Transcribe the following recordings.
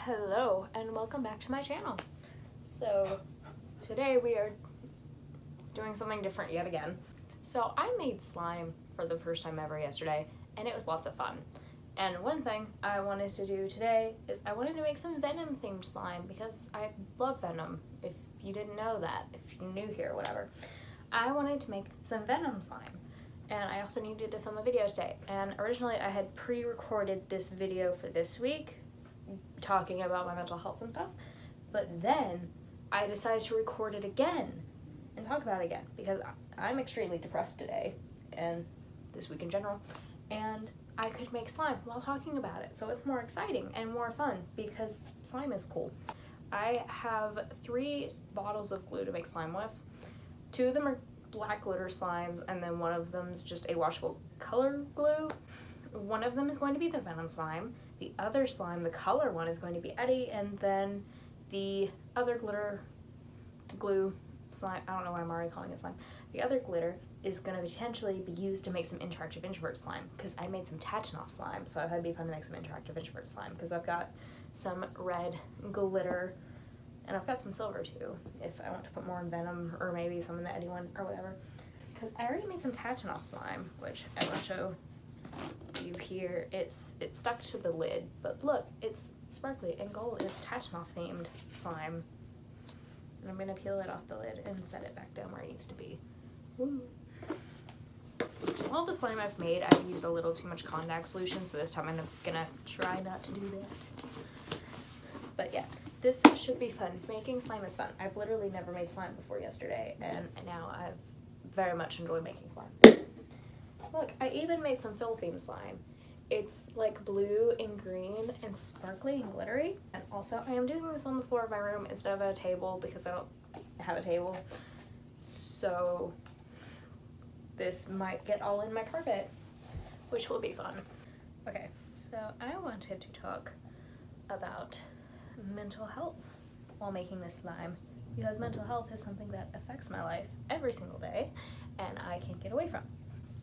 Hello and welcome back to my channel. So today we are doing something different yet again. So I made slime for the first time ever yesterday and it was lots of fun. And one thing I wanted to do today is I wanted to make some Venom themed slime because I love Venom. If you didn't know that, if you're new here, whatever. I wanted to make some Venom slime. And I also needed to film a video today. And originally I had pre-recorded this video for this week talking about my mental health and stuff, but then I decided to record it again and talk about it again because I'm extremely depressed today and this week in general, and I could make slime while talking about it, so it's more exciting and more fun because slime is cool. I have 3 bottles of glue to make slime with. 2 of them are black glitter slimes and then one of them's just a washable color glue. One of them is going to be the Venom slime. The other slime, the color one, is going to be Eddie, and then the other glitter glue slime, I don't know why I'm already calling it slime, the other glitter is going to potentially be used to make some interactive introvert slime because I made some Tatanoff slime, so I thought it'd be fun to make some interactive introvert slime because I've got some red glitter and I've got some silver too if I want to put more in Venom or maybe some in the Eddie one or whatever, because I already made some Tatanoff slime, which I will show you here. It's stuck to the lid, but look, it's sparkly and gold. It's Tatanoff themed slime, and I'm gonna peel it off the lid and set it back down where it needs to be. Woo. All the slime I've made, I've used a little too much contact solution, so this time I'm gonna try not to do that. But yeah, this should be fun. Making slime is fun. I've literally never made slime before yesterday, and now I've very much enjoyed making slime. Look, I even made some fill theme slime. It's like blue and green and sparkly and glittery. And also I am doing this on the floor of my room instead of at a table because I don't have a table. So this might get all in my carpet, which will be fun. Okay, so I wanted to talk about mental health while making this slime because mental health is something that affects my life every single day and I can't get away from.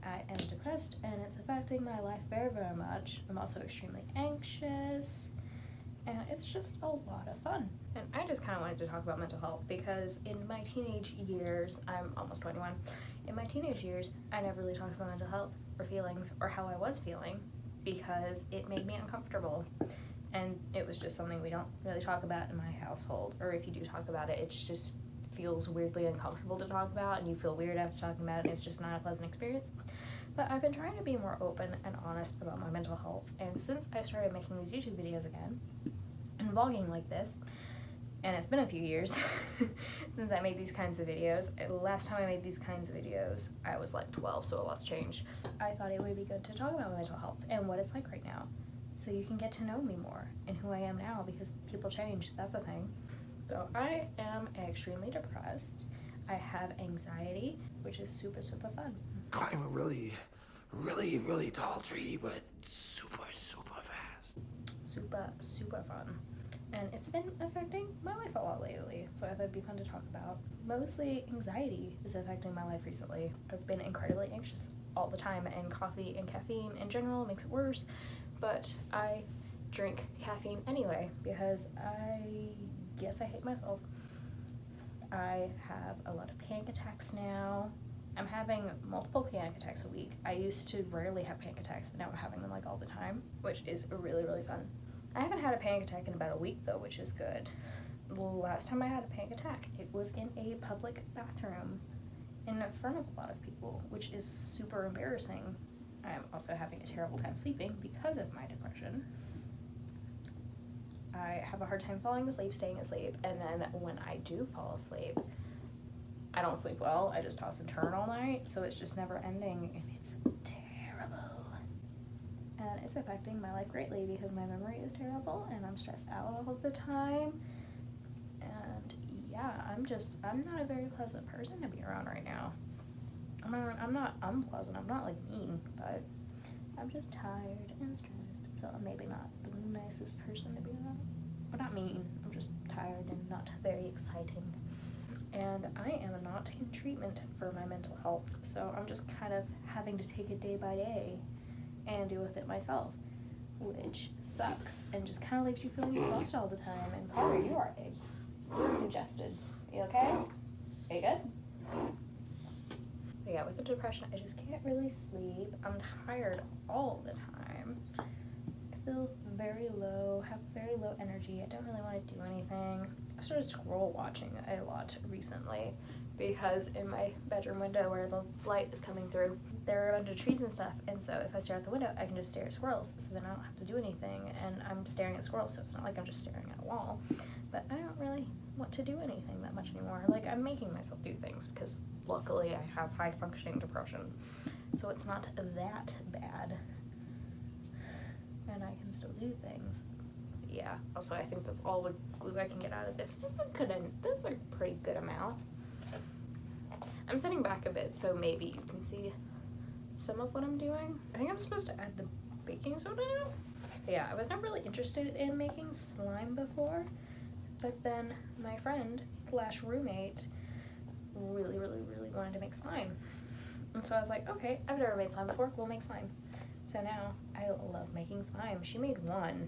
I am depressed and it's affecting my life very, very much. I'm also extremely anxious and it's just a lot of fun. And I just kind of wanted to talk about mental health because in my teenage years, I'm almost 21, in my teenage years, I never really talked about mental health or feelings or how I was feeling because it made me uncomfortable. And it was just something we don't really talk about in my household, or if you do talk about it, it's just feels weirdly uncomfortable to talk about and you feel weird after talking about it and it's just not a pleasant experience. But I've been trying to be more open and honest about my mental health, and since I started making these YouTube videos again and vlogging like this, and it's been a few years since I made these kinds of videos. Last time I made these kinds of videos I was like 12, so a lot's changed. I thought it would be good to talk about my mental health and what it's like right now so you can get to know me more and who I am now because people change, that's a thing. So I am extremely depressed. I have anxiety, which is super, super fun. Climb a really tall tree, but super fast. Super, super fun. And it's been affecting my life a lot lately, so I thought it'd be fun to talk about. Mostly anxiety is affecting my life recently. I've been incredibly anxious all the time, and coffee and caffeine in general makes it worse, but I drink caffeine anyway because I hate myself. I have a lot of panic attacks now. I'm having multiple panic attacks a week. I used to rarely have panic attacks, and now I'm having them like all the time, which is really, really fun. I haven't had a panic attack in about a week though, which is good. The last time I had a panic attack, it was in a public bathroom in front of a lot of people, which is super embarrassing. I'm also having a terrible time sleeping because of my depression. I have a hard time falling asleep, staying asleep, and then when I do fall asleep, I don't sleep well. I just toss and turn all night, so it's just never ending, and it's terrible. And it's affecting my life greatly because my memory is terrible, and I'm stressed out all of the time, and yeah, I'm not a very pleasant person to be around right now. I'm not unpleasant, I'm not like mean, but I'm just tired and stressed, so I'm maybe not the nicest person to be around. Well, not mean, I'm just tired and not very exciting. And I am not in treatment for my mental health, so I'm just kind of having to take it day by day and deal with it myself, which sucks and just kind of leaves you feeling exhausted all the time. And Carter, you are you're congested. You okay? Are you good? But yeah, with the depression, I just can't really sleep. I'm tired all the time. I feel very low, have very low energy. I don't really want to do anything. I've started scroll watching a lot recently because in my bedroom window where the light is coming through, there are a bunch of trees and stuff, and so if I stare out the window, I can just stare at squirrels, so then I don't have to do anything, and I'm staring at squirrels, so it's not like I'm just staring at a wall. But I don't really want to do anything that much anymore. Like, I'm making myself do things because luckily I have high functioning depression, so it's not that bad, and I can still do things. Yeah, also I think that's all the glue I can get out of this. This is a pretty good amount. I'm sitting back a bit so maybe you can see some of what I'm doing. I think I'm supposed to add the baking soda now. But yeah, I was not really interested in making slime before, but then my friend / roommate really wanted to make slime. And so I was like, okay, I've never made slime before, we'll make slime. So now I love making slime. She made one,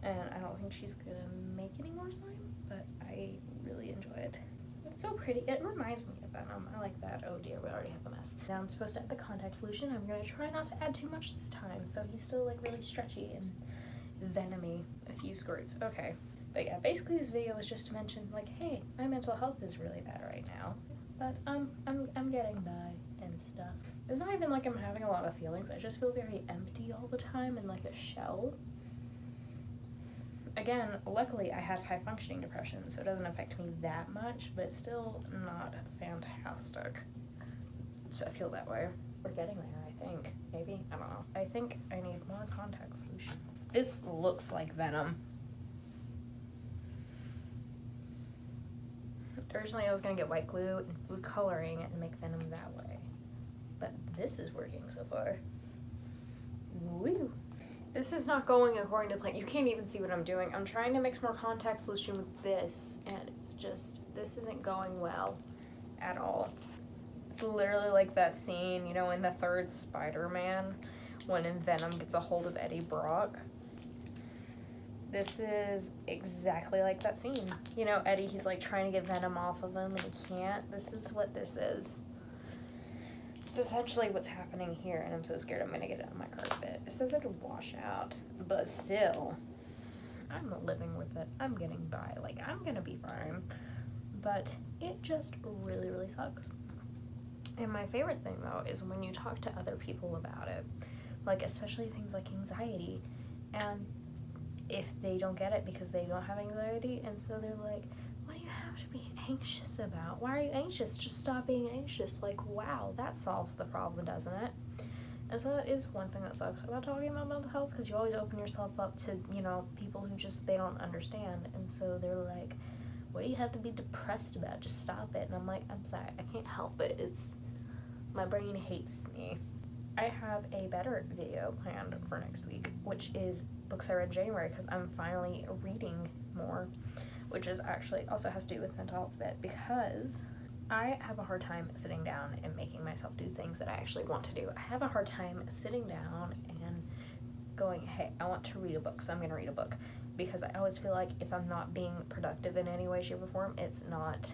and I don't think she's gonna make any more slime, but I really enjoy it. It's so pretty. It reminds me of Venom. I like that. Oh dear, we already have a mess. Now I'm supposed to add the contact solution. I'm gonna try not to add too much this time, so he's still like really stretchy and venomy. A few squirts. Okay. But yeah, basically this video was just to mention like, hey, my mental health is really bad right now, but I'm getting by and stuff. It's not even like I'm having a lot of feelings. I just feel very empty all the time and like a shell. Again, luckily I have high functioning depression, so it doesn't affect me that much, but it's still not fantastic. So I feel that way. We're getting there, I think. Maybe? I don't know. I think I need more contact solution. This looks like Venom. Originally I was gonna get white glue and food coloring and make Venom that way. But this is working so far. Woo! This is not going according to plan. You can't even see what I'm doing. I'm trying to mix more contact solution with this, and it's just, this isn't going well at all. It's literally like that scene, you know, in the third Spider-Man, when Venom gets a hold of Eddie Brock. This is exactly like that scene. You know, Eddie, he's like trying to get Venom off of him, and he can't. This is what this is. It's essentially what's happening here, and I'm so scared I'm gonna get it on my carpet. It says it could wash out, but still, I'm living with it. I'm getting by. Like, I'm gonna be fine. But it just really sucks. And my favorite thing, though, is when you talk to other people about it. Like, especially things like anxiety. And if they don't get it because they don't have anxiety, and so they're like, what do you have to be anxious about? Why are you anxious? Just stop being anxious. Like, wow, that solves the problem, doesn't it? And so that is one thing that sucks about talking about mental health, because you always open yourself up to, you know, people who just, they don't understand. And so they're like, what do you have to be depressed about? Just stop it. And I'm like, I'm sorry, I can't help it. It's, my brain hates me. I have a better video planned for next week, which is books I read in January, because I'm finally reading more, which is actually also has to do with mental health a bit, because I have a hard time sitting down and making myself do things that I actually want to do. I have a hard time sitting down and going, hey, I want to read a book, so I'm going to read a book, because I always feel like if I'm not being productive in any way, shape, or form, it's not,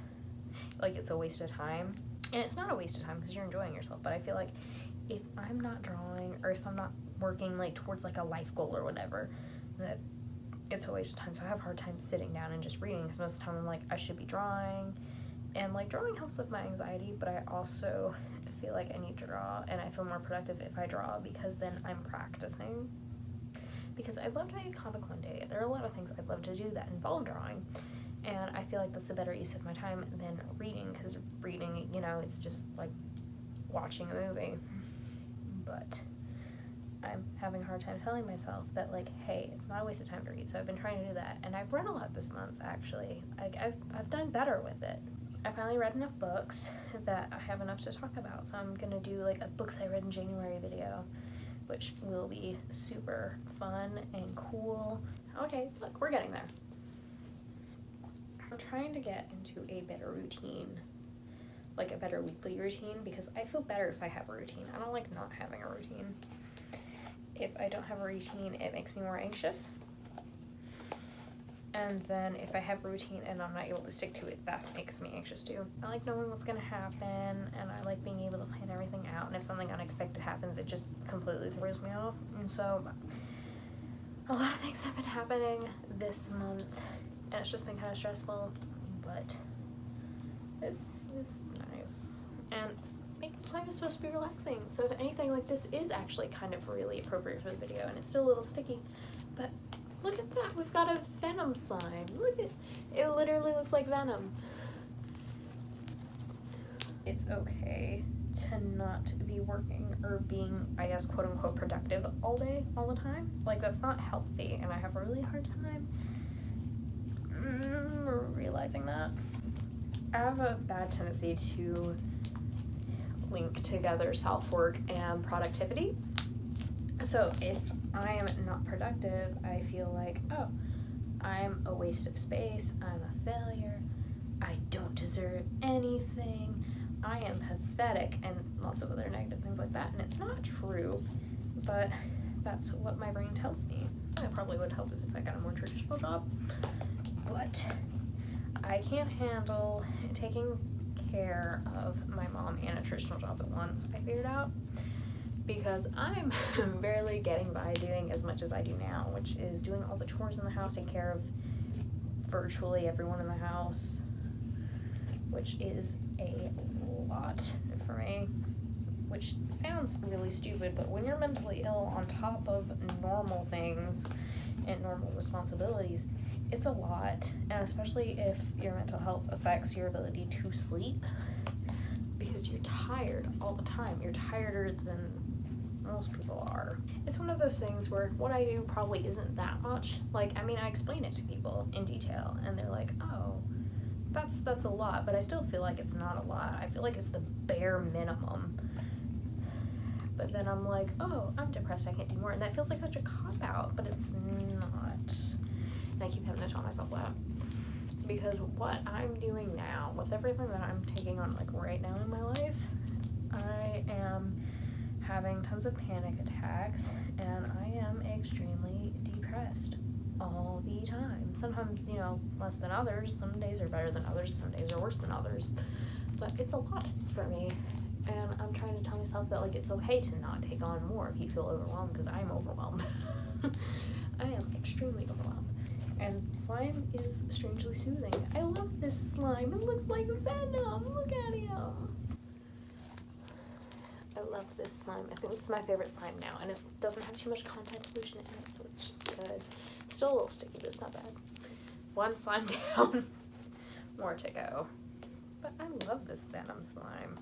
like, it's a waste of time. And it's not a waste of time because you're enjoying yourself, but I feel like if I'm not drawing, or if I'm not working, like, towards, like, a life goal or whatever, that it's a waste of time. So I have a hard time sitting down and just reading, because most of the time I'm like, I should be drawing, and like drawing helps with my anxiety, but I also feel like I need to draw, and I feel more productive if I draw, because then I'm practicing. Because I'd love to make a comic one day. There are a lot of things I'd love to do that involve drawing, and I feel like that's a better use of my time than reading, because reading, you know, it's just like watching a movie. But I'm having a hard time telling myself that, like, hey, it's not a waste of time to read. So I've been trying to do that, and I've read a lot this month, actually. I've done better with it. I finally read enough books that I have enough to talk about, so I'm gonna do like a books I read in January video, which will be super fun and cool. Okay, look, we're getting there. I'm trying to get into a better routine, like a better weekly routine, because I feel better if I have a routine. I don't like not having a routine. if I don't have a routine, it makes me more anxious. And then if I have a routine and I'm not able to stick to it, that makes me anxious too. I like knowing what's gonna happen, and I like being able to plan everything out, and if something unexpected happens, it just completely throws me off. And so a lot of things have been happening this month, and it's just been kind of stressful, but this is nice. And making slime is supposed to be relaxing, so if anything, like, this is actually kind of really appropriate for the video, and it's still a little sticky, but look at that, we've got a Venom slime. Look at it, literally looks like Venom. It's okay to not be working or being, I guess, quote unquote productive all day, all the time. Like, that's not healthy, and I have a really hard time realizing that. I have a bad tendency to link together self-work and productivity. So if I am not productive, I feel like, oh, I'm a waste of space, I'm a failure, I don't deserve anything, I am pathetic, and lots of other negative things like that. And it's not true, but that's what my brain tells me. It probably would help us if I got a more traditional job, but I can't handle taking care of my mom and a traditional job at once, I figured out, because I'm barely getting by doing as much as I do now, which is doing all the chores in the house, taking care of virtually everyone in the house, which is a lot for me, which sounds really stupid, but when you're mentally ill on top of normal things and normal responsibilities, it's a lot. And especially if your mental health affects your ability to sleep, because you're tired all the time. You're tireder than most people are. It's one of those things where what I do probably isn't that much. Like, I mean, I explain it to people in detail, and they're like, oh, that's a lot, but I still feel like it's not a lot. I feel like it's the bare minimum. But then I'm like, oh, I'm depressed, I can't do more. And that feels like such a cop-out, but it's not. And I keep having to tell myself that. Because what I'm doing now, with everything that I'm taking on, like, right now in my life, I am having tons of panic attacks, and I am extremely depressed all the time. Sometimes, you know, less than others. Some days are better than others, some days are worse than others. But it's a lot for me. And I'm trying to tell myself that, like, it's okay to not take on more if you feel overwhelmed, because I'm overwhelmed. I am extremely overwhelmed. And slime is strangely soothing. I love this slime. It looks like Venom. Look at him. I love this slime. I think this is my favorite slime now. And it doesn't have too much contact pollution in it, so it's just good. It's still a little sticky, but it's not bad. One slime down. More to go. But I love this Venom slime.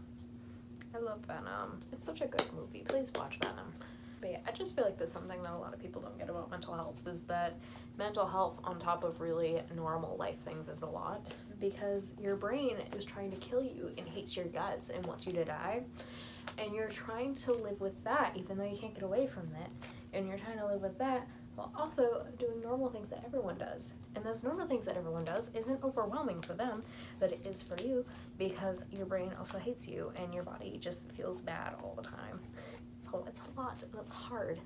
I love Venom. It's such a good movie. Please watch Venom. But yeah, I just feel like that's something that a lot of people don't get about mental health, is that mental health on top of really normal life things is a lot, because your brain is trying to kill you and hates your guts and wants you to die. And you're trying to live with that even though you can't get away from it. And you're trying to live with that while also doing normal things that everyone does. And those normal things that everyone does isn't overwhelming for them, but it is for you, because your brain also hates you and your body just feels bad all the time. So it's a lot, and it's hard.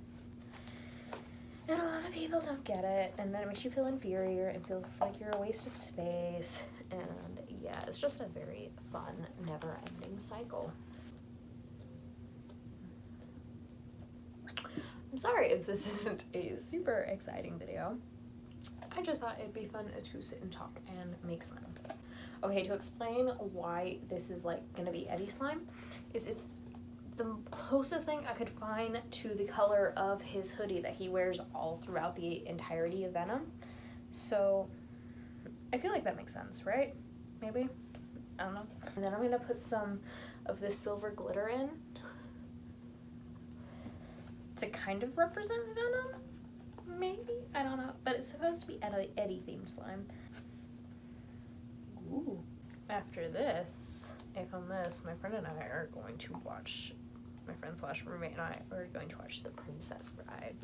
And a lot of people don't get it, and then it makes you feel inferior and feels like you're a waste of space. And yeah, it's just a very fun, never-ending cycle. I'm sorry if this isn't a super exciting video. I just thought it'd be fun to sit and talk and make slime. Okay, to explain why this is like gonna be Eddie slime, is it's the closest thing I could find to the color of his hoodie that he wears all throughout the entirety of Venom. So I feel like that makes sense, right? Maybe? I don't know. And then I'm gonna put some of this silver glitter in to kind of represent Venom, maybe? I don't know, but it's supposed to be Eddie themed slime. Ooh. After this, my friend and I are going to watch, my friend slash roommate and I are going to watch The Princess Bride.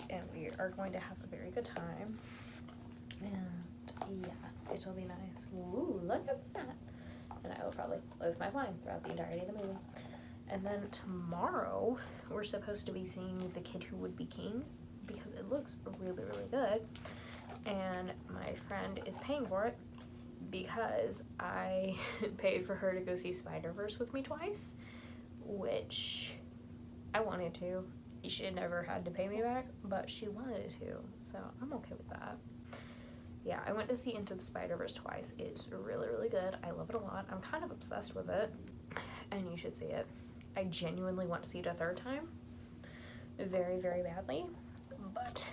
And we are going to have a very good time. And yeah, it'll be nice. Ooh, look at that. And I will probably play with my slime throughout the entirety of the movie. And then tomorrow, we're supposed to be seeing The Kid Who Would Be King because it looks really, really good. And my friend is paying for it because I paid for her to go see Spider-Verse with me twice, which I wanted to. She had never had to pay me back, but she wanted to, so I'm okay with that. Yeah, I went to see Into the Spider-Verse twice. It's really, really good. I love it a lot. I'm kind of obsessed with it, and you should see it. I genuinely want to see it a third time, very, very badly, but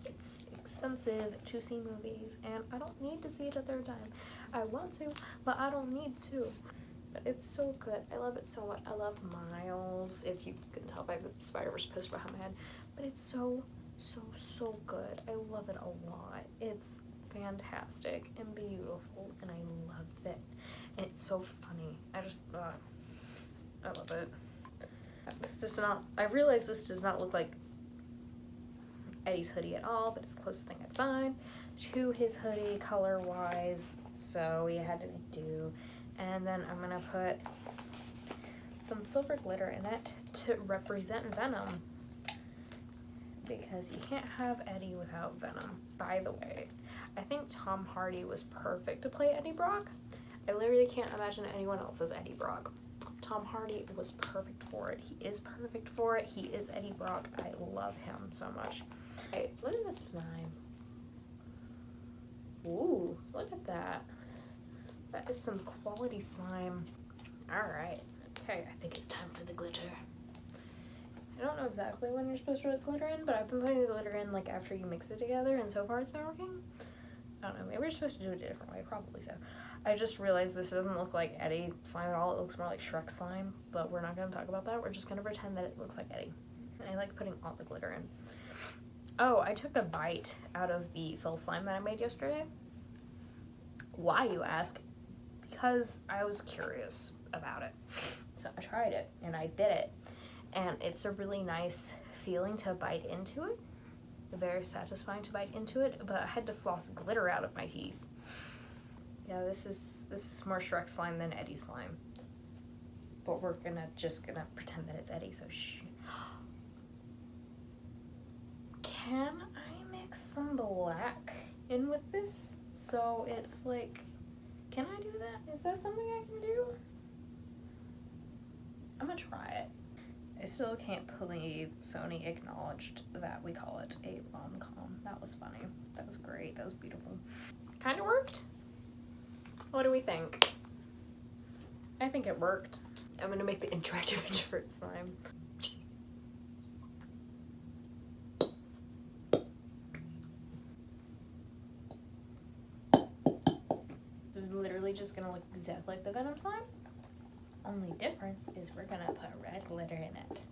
it's expensive to see movies, and I don't need to see it a third time. I want to, but I don't need to. But it's so good. I love it so much. I love Miles, if you can tell by the Spider-Verse poster behind my head, but it's so, so, so good. I love it a lot. It's fantastic and beautiful, and I love it. And it's so funny. I love it. I realize this does not look like Eddie's hoodie at all, but it's the closest thing I'd find to his hoodie color-wise, so we had to do. And then I'm gonna put some silver glitter in it to represent Venom, because you can't have Eddie without Venom. By the way, I think Tom Hardy was perfect to play Eddie Brock. I literally can't imagine anyone else as Eddie Brock. Tom Hardy was perfect for it. He is perfect for it. He is Eddie Brock. I love him so much. Okay, look at this slime. Ooh, look at that. That is some quality slime. Alright. Okay, I think it's time for the glitter. I don't know exactly when you're supposed to put glitter in, but I've been putting the glitter in like after you mix it together, and so far it's been working. I don't know, maybe we're supposed to do it a different way, probably so. I just realized this doesn't look like Eddie slime at all, it looks more like Shrek slime, but we're not going to talk about that, we're just going to pretend that it looks like Eddie. I like putting all the glitter in. Oh, I took a bite out of the Phil slime that I made yesterday. Why, you ask? Because I was curious about it. So I tried it, and I bit it, and it's a really nice feeling to bite into it. Very satisfying to bite into it, but I had to floss glitter out of my teeth. Yeah, this is more Shrek slime than Eddie slime. But we're just gonna pretend that it's Eddie, so shh. Can I mix some black in with this? So it's like, can I do that? Is that something I can do? I'm gonna try it. I still can't believe Sony acknowledged that we call it a rom-com. That was funny. That was great. That was beautiful. Kind of worked. What do we think? I think it worked. I'm gonna make the interactive introvert slime. It's literally just gonna look exactly like the Venom slime. Only difference is we're gonna put red glitter in it.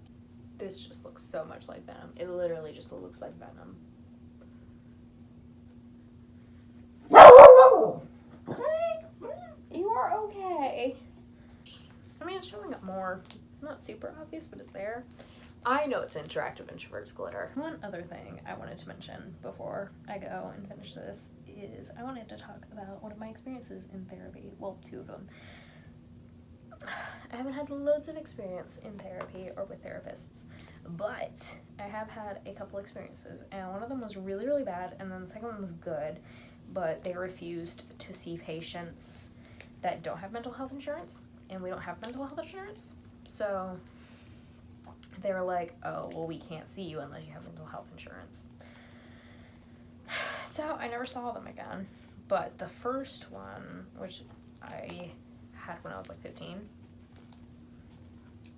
This just looks so much like Venom. It literally just looks like Venom. You are okay. I mean, it's showing up more. It's not super obvious, but it's there. I know it's interactive introverts glitter. One other thing I wanted to mention before I go and finish this is I wanted to talk about one of my experiences in therapy. Well, two of them. I haven't had loads of experience in therapy or with therapists, but I have had a couple experiences, and one of them was really, really bad, and then the second one was good, but they refused to see patients that don't have mental health insurance, and we don't have mental health insurance, so they were like, oh, well, we can't see you unless you have mental health insurance. So I never saw them again, but the first one, which I had when I was like 15,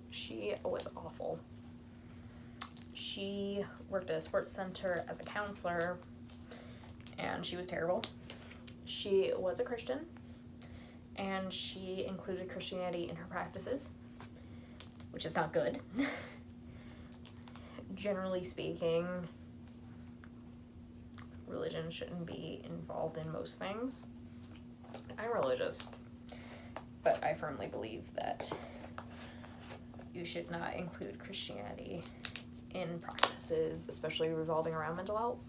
she was awful. She worked at a sports center as a counselor, and she was terrible. She was a Christian, and she included Christianity in her practices, which is not good. Generally speaking, religion shouldn't be involved in most things. I'm religious, but I firmly believe that you should not include Christianity in practices, especially revolving around mental health.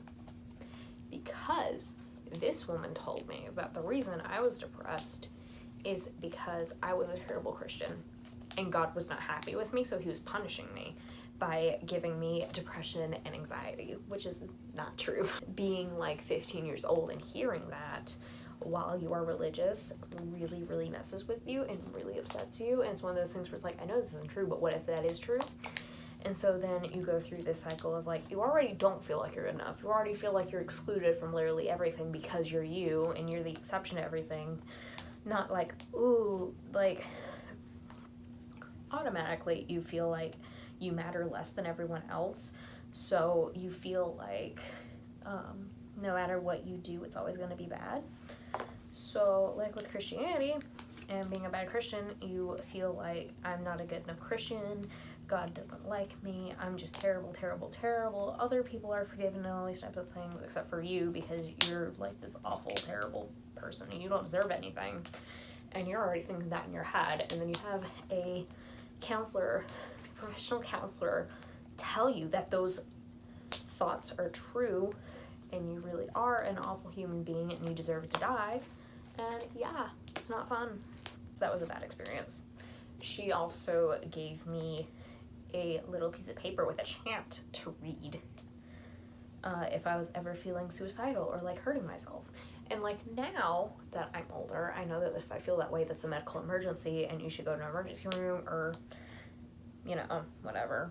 Because this woman told me that the reason I was depressed is because I was a terrible Christian. and God was not happy with me, so he was punishing me by giving me depression and anxiety, which is not true. Being like 15 years old and hearing that while you are religious really, really messes with you and really upsets you. And it's one of those things where it's like, I know this isn't true, but what if that is true? And so then you go through this cycle of like, you already don't feel like you're good enough. You already feel like you're excluded from literally everything because you're you and you're the exception to everything. Not like, ooh, like automatically you feel like you matter less than everyone else. So you feel like no matter what you do, it's always going to be bad. So like with Christianity and being a bad Christian, you feel like I'm not a good enough Christian. God doesn't like me. I'm just terrible, terrible, terrible. Other people are forgiven and all these types of things except for you because you're like this awful, terrible person and you don't deserve anything. And you're already thinking that in your head. And then you have a counselor, professional counselor, tell you that those thoughts are true and you really are an awful human being and you deserve to die. And yeah, it's not fun. So that was a bad experience. She also gave me a little piece of paper with a chant to read if I was ever feeling suicidal or like hurting myself. And like now that I'm older, I know that if I feel that way, that's a medical emergency and you should go to an emergency room or, you know, whatever.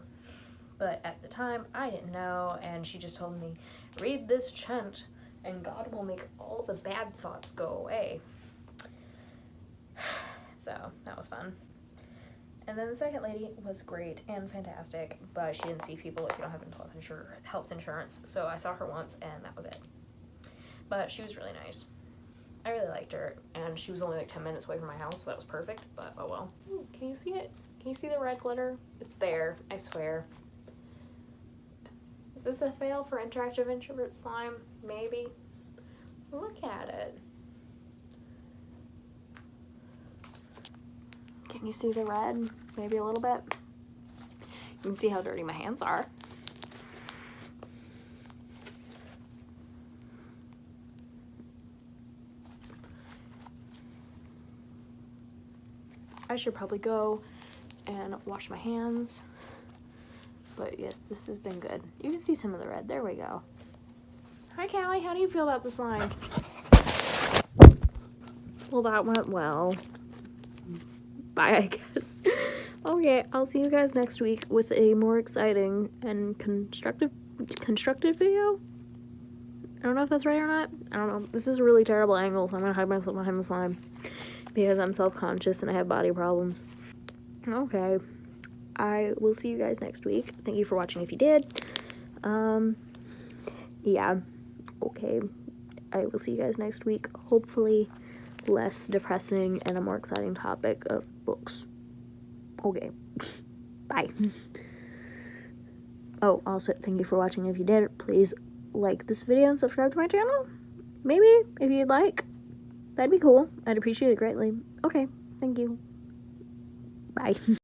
But at the time, I didn't know, and she just told me, read this chant and God will make all the bad thoughts go away. So that was fun. And then the second lady was great and fantastic, but she didn't see people if you don't have health insurance. So I saw her once and that was it. But she was really nice. I really liked her, and she was only like 10 minutes away from my house, so that was perfect, but oh well. Ooh, can you see it? Can you see the red glitter? It's there, I swear. Is this a fail for interactive introvert slime? Maybe. Look at it. Can you see the red? Maybe a little bit. You can see how dirty my hands are. I should probably go and wash my hands. But yes, this has been good. You can see some of the red. There we go. Hi, Callie. How do you feel about the slime? Well, that went well. Bye, I guess. Okay, I'll see you guys next week with a more exciting and constructive video. I don't know if that's right or not. I don't know. This is a really terrible angle, so I'm gonna hide myself behind the slime because I'm self-conscious and I have body problems. Okay. I will see you guys next week. Thank you for watching if you did. Yeah. Okay. I will see you guys next week. Hopefully less depressing and a more exciting topic of books. Okay. Bye. Oh, also, thank you for watching if you did. Please like this video and subscribe to my channel. Maybe, if you'd like. That'd be cool. I'd appreciate it greatly. Okay. Thank you. Bye.